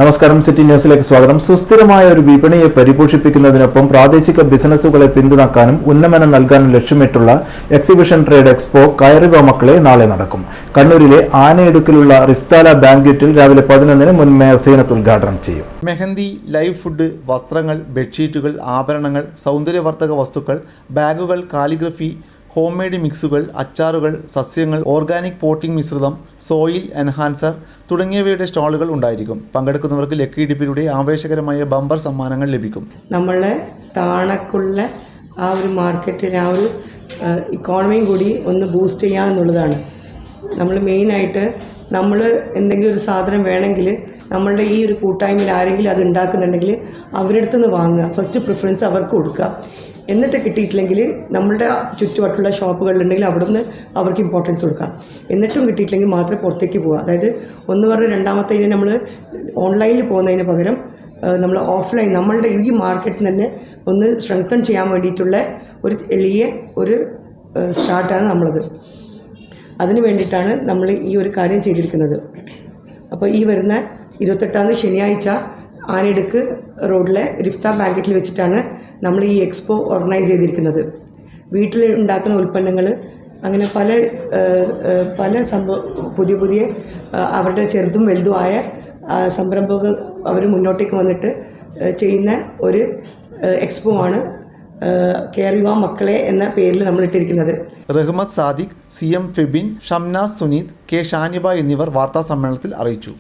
നമസ്കാരം, സിറ്റി ന്യൂസിലേക്ക് സ്വാഗതം. സുസ്ഥിരമായ ഒരു വിപണിയെ പരിപോഷിപ്പിക്കുന്നതിനൊപ്പം പ്രാദേശിക ബിസിനസ്സുകളെ പിന്തുണക്കാനും ഉന്നമനം നൽകാനും ലക്ഷ്യമിട്ടുള്ള എക്സിബിഷൻ ട്രേഡ് എക്സ്പോ കയറിവ മക്കളെ നാളെ നടക്കും. കണ്ണൂരിലെ ആനയിടുക്കിലുള്ള റിഫ്താല ബാങ്ക്വറ്റിൽ രാവിലെ 11-ന് മുൻ മേയർ സീനത്ത് ഉദ്ഘാടനം ചെയ്യും. മെഹന്തി, ലൈവ് ഫുഡ്, വസ്ത്രങ്ങൾ, ബെഡ്ഷീറ്റുകൾ, ആഭരണങ്ങൾ, സൗന്ദര്യവർദ്ധക വസ്തുക്കൾ, ബാഗുകൾ, കാലിഗ്രഫി, ഹോം മെയ്ഡ് മിക്സുകൾ, അച്ചാറുകൾ, സസ്യങ്ങൾ, ഓർഗാനിക് പോട്ടിംഗ് മിശ്രിതം, സോയിൽ എൻഹാൻസർ തുടങ്ങിയവയുടെ സ്റ്റാളുകൾ ഉണ്ടായിരിക്കും. പങ്കെടുക്കുന്നവർക്ക് ലക്കി ഡിപ്പിലൂടെ ആവേശകരമായ ബമ്പർ സമ്മാനങ്ങൾ ലഭിക്കും. നമ്മളെ താണക്കുള്ള ആ ഒരു മാർക്കറ്റിൽ ആ ഒരു ഇക്കോണമിയും കൂടി ഒന്ന് ബൂസ്റ്റ് ചെയ്യുക എന്നുള്ളതാണ്. നമ്മൾ മെയിനായിട്ട് നമ്മൾ എന്തെങ്കിലും ഒരു സാധനം വേണമെങ്കിൽ നമ്മളുടെ ഈ ഒരു കൂട്ടായ്മയിൽ ആരെങ്കിലും അത് ഉണ്ടാക്കുന്നുണ്ടെങ്കിൽ അവരുടെ അടുത്ത് നിന്ന് വാങ്ങുക. ഫസ്റ്റ് പ്രിഫറൻസ് അവർക്ക് കൊടുക്കുക. എന്നിട്ട് കിട്ടിയിട്ടില്ലെങ്കിൽ നമ്മളുടെ ചുറ്റുവട്ടുള്ള ഷോപ്പുകളിലുണ്ടെങ്കിൽ അവിടെ നിന്ന് അവർക്ക് ഇമ്പോർട്ടൻസ് കൊടുക്കാം. എന്നിട്ടും കിട്ടിയിട്ടില്ലെങ്കിൽ മാത്രമേ പുറത്തേക്ക് പോവുക. അതായത് ഒന്ന് പറഞ്ഞ് രണ്ടാമത്തേതിന് നമ്മൾ ഓൺലൈനിൽ പോകുന്നതിന് പകരം നമ്മൾ ഓഫ്ലൈൻ നമ്മളുടെ ഈ മാർക്കറ്റിൽ തന്നെ ഒന്ന് സ്ട്രെങ്തൻ ചെയ്യാൻ വേണ്ടിയിട്ടുള്ള ഒരു എളിയ ഒരു സ്റ്റാർട്ടാണ് നമ്മളത്. അതിന് വേണ്ടിയിട്ടാണ് നമ്മൾ ഈ ഒരു കാര്യം ചെയ്തിരിക്കുന്നത്. അപ്പോൾ ഈ വരുന്ന 28-ാം തീയതി ശനിയാഴ്ച ആനയിടുക്ക് റോഡിലെ റിഫ്ത ബാങ്കറ്റിൽ വെച്ചിട്ടാണ് നമ്മൾ ഈ എക്സ്പോ ഓർഗനൈസ് ചെയ്തിരിക്കുന്നത്. വീട്ടിൽ ഉണ്ടാക്കുന്ന ഉൽപ്പന്നങ്ങൾ അങ്ങനെ പല പുതിയ അവരുടെ ചെറുതും വലുതുമായ സംരംഭങ്ങൾ അവർ മുന്നോട്ടേക്ക് വന്നിട്ട് ചെയ്യുന്ന ഒരു എക്സ്പോ ആണ് കയറിവ മക്കളെ എന്ന പേരിൽ നമ്മൾ ഇട്ടിരിക്കുന്നത്. റഹ്മത്ത് സാദിഖ്, CM ഫെബിൻ, ഷംനാസ് സുനീത്, കെ ഷാനിബ എന്നിവർ വാർത്താ സമ്മേളനത്തിൽ അറിയിച്ചു.